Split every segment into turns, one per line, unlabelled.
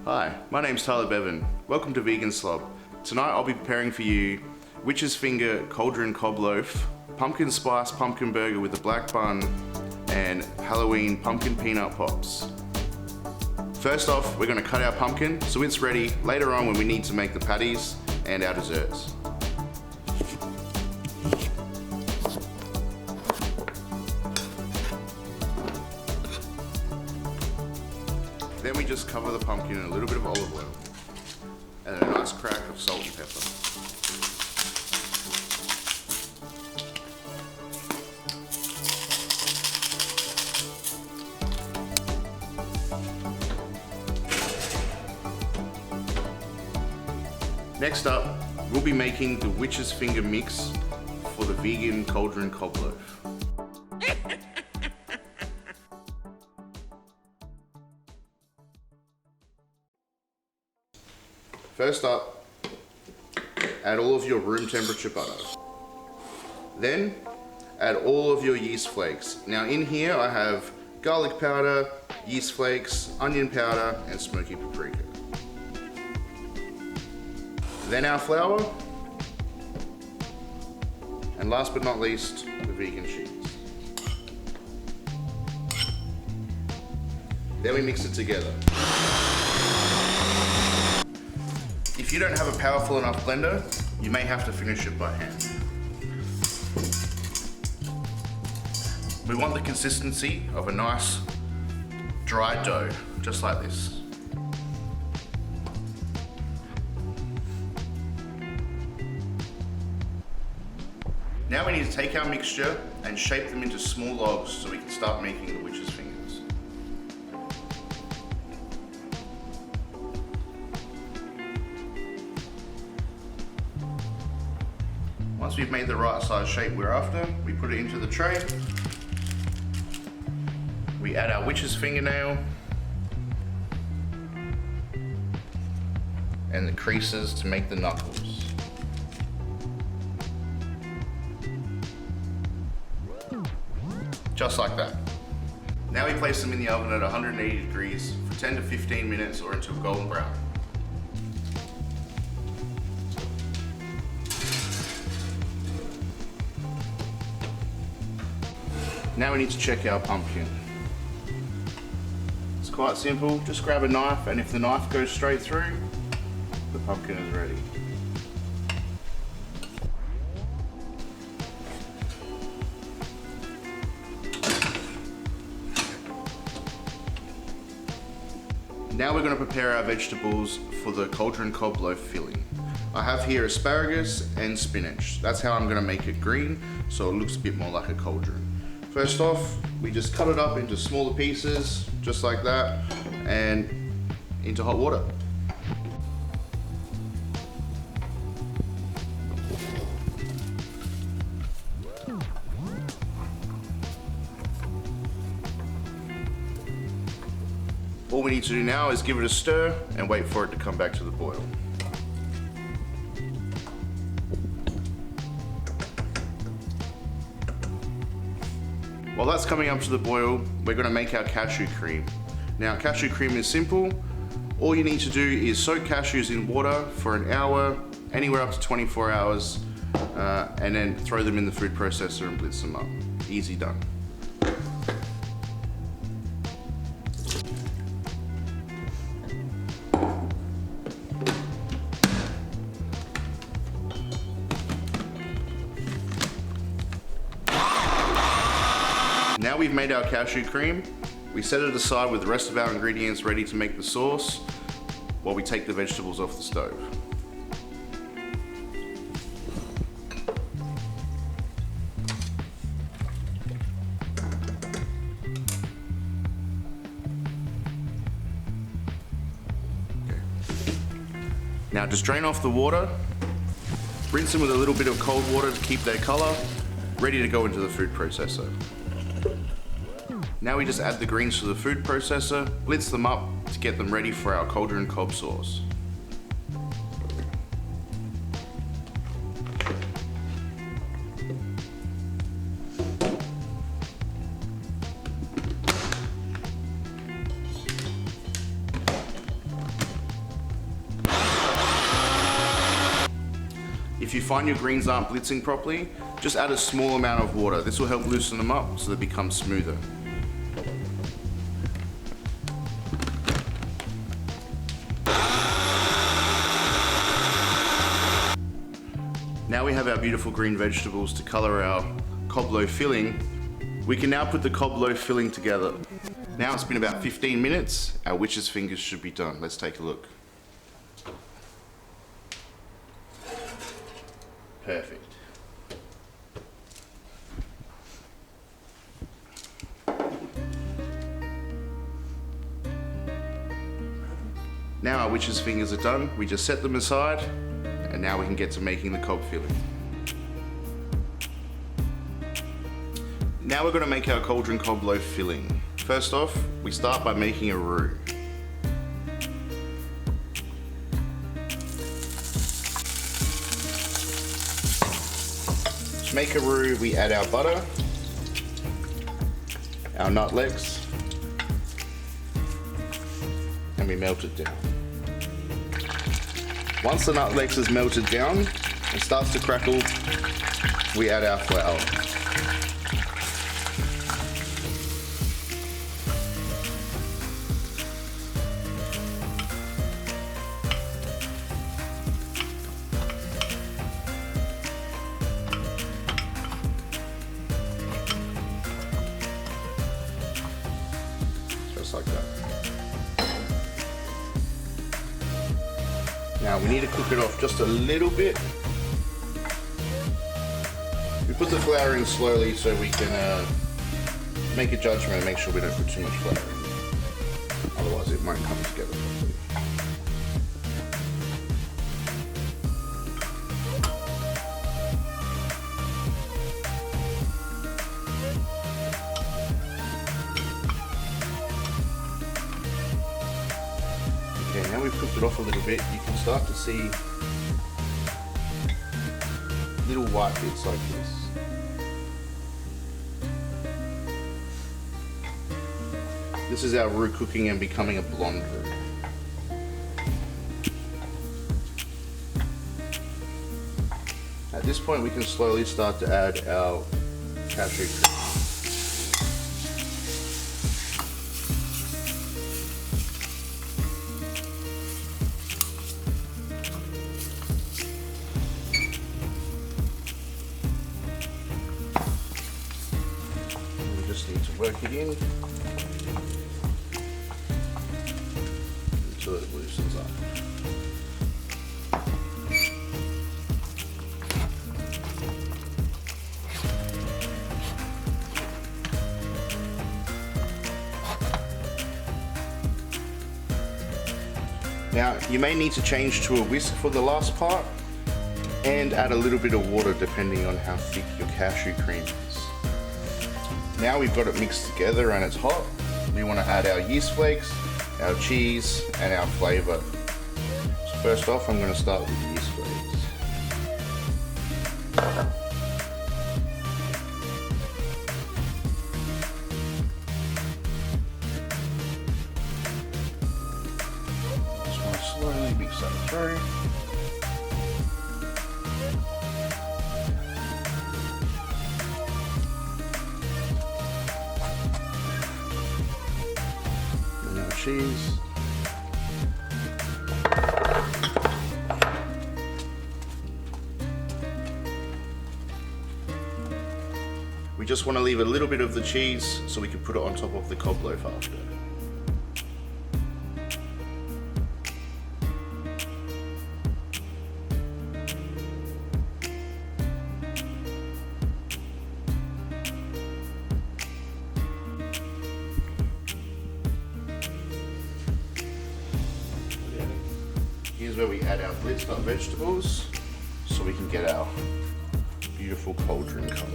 Hi, my name's Tyler Beaven. Welcome to Vegan Slob. Tonight I'll be preparing for you witch's finger cauldron cob loaf, pumpkin spice pumpkin burger with a black bun, and Halloween pumpkin peanut pops. First off, we're going to cut our pumpkin so it's ready later on when we need to make the patties and our desserts. Then we just cover the pumpkin in a little bit of olive oil and a nice crack of salt and pepper. Next up, we'll be making the witch's finger mix for the vegan cauldron cob loaf. First up, add all of your room temperature butter. Then, add all of your yeast flakes. Now in here I have garlic powder, yeast flakes, onion powder, and smoky paprika. Then our flour, and last but not least, the vegan cheese. Then we mix it together. If you don't have a powerful enough blender, you may have to finish it by hand. We want the consistency of a nice dry dough, just like this. Now we need to take our mixture and shape them into small logs so we can start making the witch's fingers. Once we've made the right size shape we're after, we put it into the tray. We add our witch's fingernail and the creases to make the knuckles. Just like that. Now we place them in the oven at 180 degrees for 10 to 15 minutes or until golden brown. Now we need to check our pumpkin. It's quite simple, just grab a knife, and if the knife goes straight through, the pumpkin is ready. Now we're going to prepare our vegetables for the cauldron cob loaf filling. I have here asparagus and spinach. That's how I'm going to make it green, so it looks a bit more like a cauldron. First off, we just cut it up into smaller pieces, just like that, and into hot water. All we need to do now is give it a stir and wait for it to come back to the boil. While that's coming up to the boil, we're going to make our cashew cream. Now, cashew cream is simple. All you need to do is soak cashews in water for an hour, anywhere up to 24 hours, and then throw them in the food processor and blitz them up. Easy done. Now we've made our cashew cream, we set it aside with the rest of our ingredients ready to make the sauce while we take the vegetables off the stove. Now just drain off the water, rinse them with a little bit of cold water to keep their color, ready to go into the food processor. Now we just add the greens to the food processor, blitz them up to get them ready for our cauldron cob sauce. If you find your greens aren't blitzing properly, just add a small amount of water. This will help loosen them up so they become smoother. Now we have our beautiful green vegetables to color our cob loaf filling. We can now put the cob loaf filling together. Now it's been about 15 minutes. Our witch's fingers should be done. Let's take a look. Perfect. Now our witch's fingers are done. We just set them aside, and now we can get to making the cob filling. Now we're going to make our cauldron cob loaf filling. First off, we start by making a roux. To make a roux, we add our butter, our nutlegs, and we melt it down. Once the nutlegs is melted down and starts to crackle, we add our flour. Just like that. Now we need to cook it off just a little bit. We put the flour in slowly so we can make a judgment and make sure we don't put too much flour in. Otherwise it won't come together properly. Okay, now we've cooked it off a little bit, you can start to see little white bits like this. This is our roux cooking and becoming a blonde roux. At this point we can slowly start to add our cashew cream. Need to work it in until it loosens up. Now you may need to change to a whisk for the last part and add a little bit of water depending on how thick your cashew cream is. Now we've got it mixed together and it's hot. We want to add our yeast flakes, our cheese, and our flavour. So first off, I'm going to start with the yeast flakes. Just want to slowly mix that through. Cheese. We just want to leave a little bit of the cheese so we can put it on top of the cob loaf after. Here's where we add our blitzed up vegetables so we can get our beautiful cauldron colour.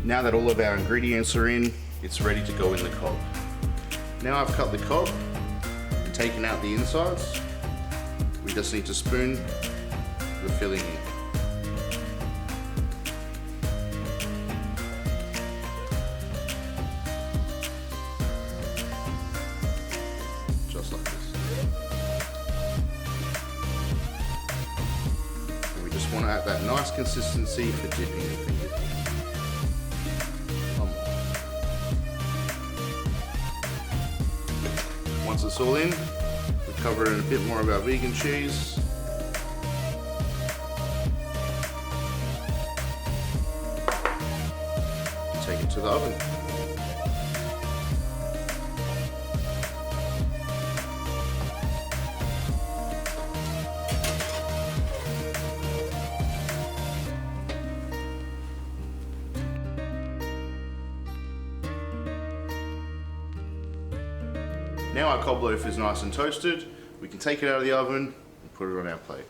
Now that all of our ingredients are in, it's ready to go in the cob. Now I've cut the cob and taken out the insides. We just need to spoon the filling in. out that nice consistency for dipping your fingers in. Once it's all in, we cover it in a bit more of our vegan cheese. Take it to the oven. Now our cob loaf is nice and toasted, we can take it out of the oven and put it on our plate.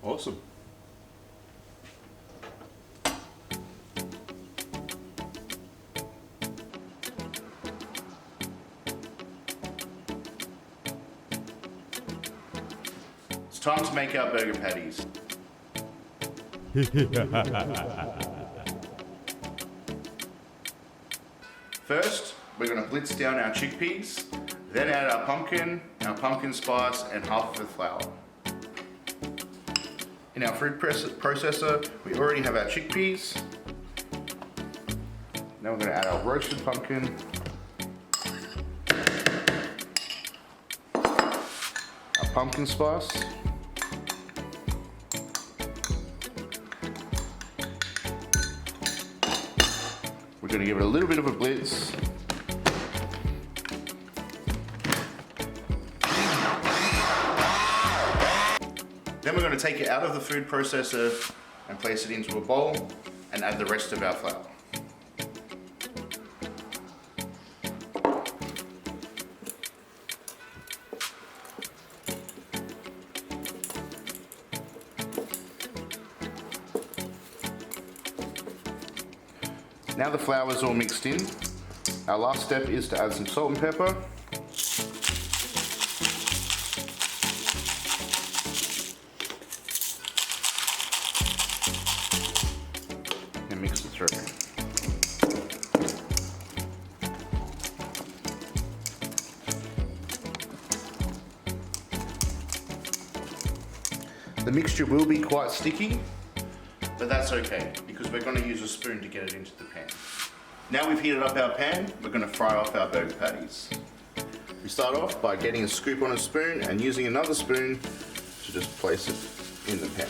Awesome. It's time to make our burger patties. First, we're going to blitz down our chickpeas, then add our pumpkin spice, and half of the flour. In our food processor, we already have our chickpeas. Now we're going to add our roasted pumpkin, our pumpkin spice, we're going to give it a little bit of a blitz. Then we're going to take it out of the food processor and place it into a bowl and add the rest of our flour. Now the flour is all mixed in, our last step is to add some salt and pepper. And mix it through. The mixture will be quite sticky, but that's okay because we're going to use a spoon to get it into the pan. Now we've heated up our pan, we're going to fry off our burger patties. We start off by getting a scoop on a spoon and using another spoon to just place it in the pan.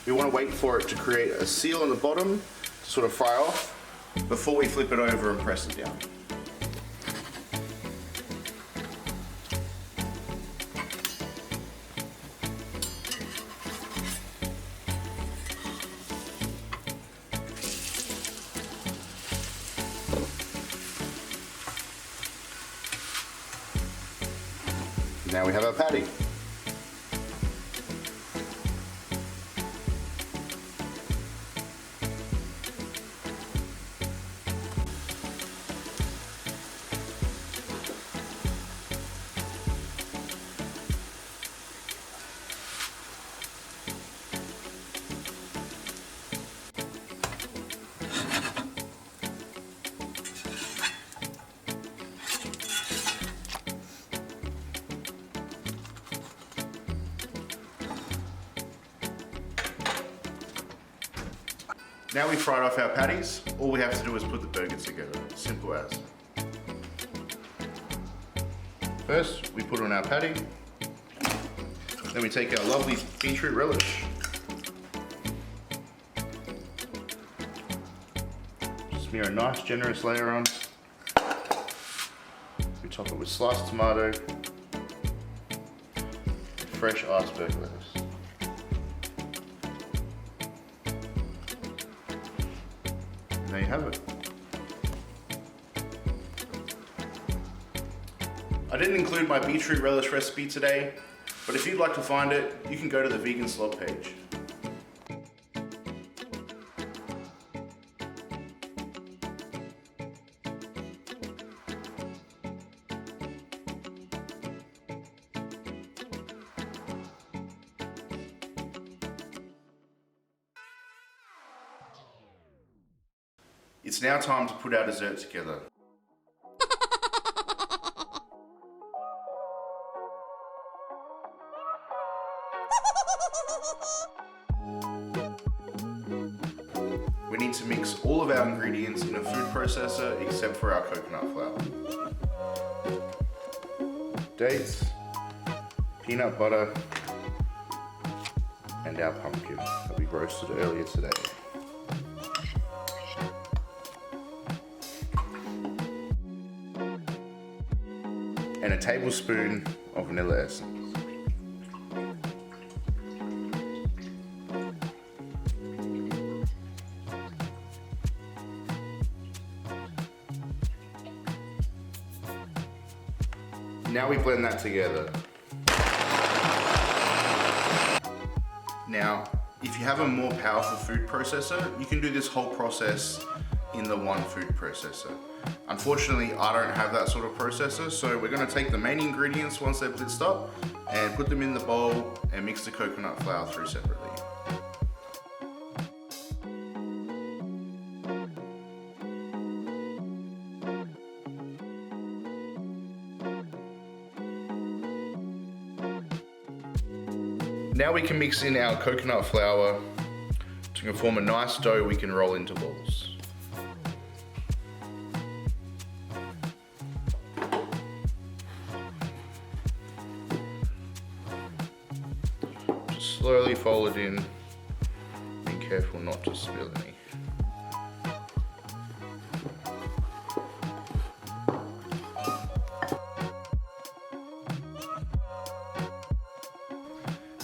We want to wait for it to create a seal on the bottom to sort of fry off before we flip it over and press it down. Now we have our patty. Now we've fried off our patties, all we have to do is put the burger together, simple as. First, we put on our patty, then we take our lovely beetroot relish, smear a nice generous layer on, we top it with sliced tomato, fresh iceberg lettuce. And there you have it. I didn't include my beetroot relish recipe today, but if you'd like to find it, you can go to the Vegan Slob page. It's now time to put our dessert together. We need to mix all of our ingredients in a food processor except for our coconut flour. Dates, peanut butter, and our pumpkin that we roasted earlier today. And a tablespoon of vanilla essence. Now we blend that together. Now, if you have a more powerful food processor, you can do this whole process in the one food processor. Unfortunately, I don't have that sort of processor, so we're gonna take the main ingredients once they're blitzed up and put them in the bowl and mix the coconut flour through separately. Now we can mix in our coconut flour to form a nice dough we can roll into balls. Just slowly fold it in, being careful not to spill any.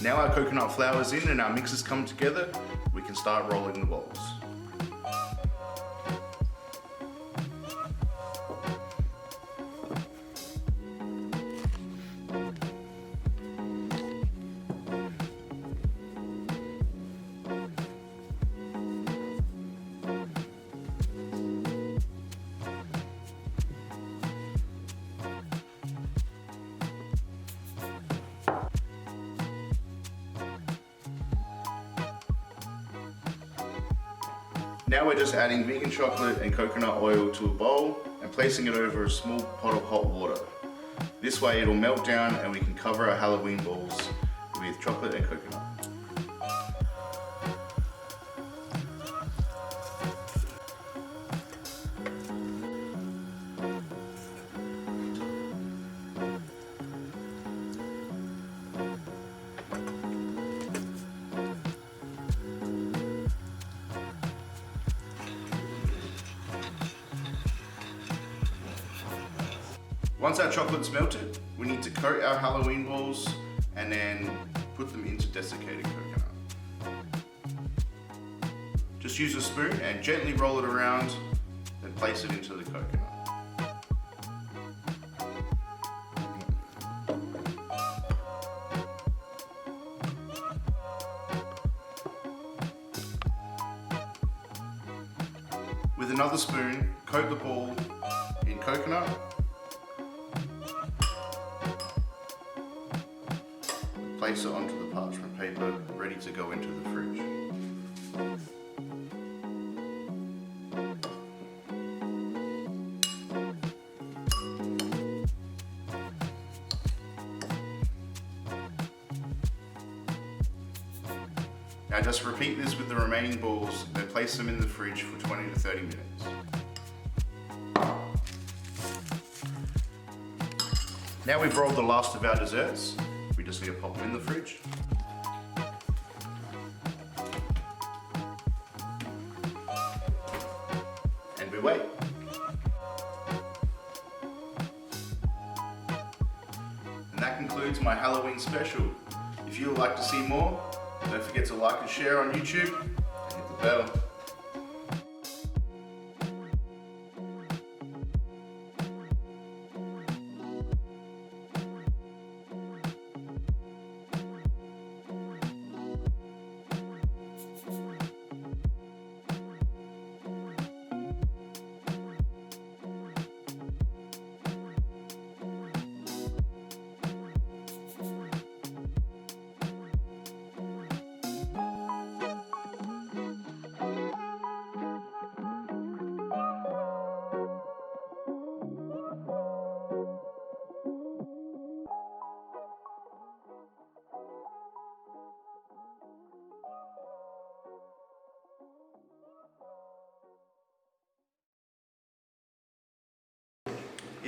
Now our coconut flour is in and our mixes come together, we can start rolling the balls. Now we're just adding vegan chocolate and coconut oil to a bowl and placing it over a small pot of hot water. This way it'll melt down and we can cover our Halloween balls with chocolate and coconut. Once our chocolate's melted, we need to coat our Halloween balls and then put them into desiccated coconut. Just use a spoon and gently roll it around, then place it into the coconut. With another spoon, coat the ball in coconut. Place it onto the parchment paper, ready to go into the fridge. Now just repeat this with the remaining balls, then place them in the fridge for 20 to 30 minutes. Now we've rolled the last of our desserts. We just need to pop them in the fridge. And we wait. And that concludes my Halloween special. If you would like to see more, don't forget to like and share on YouTube and hit the bell.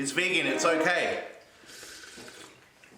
It's vegan, it's okay.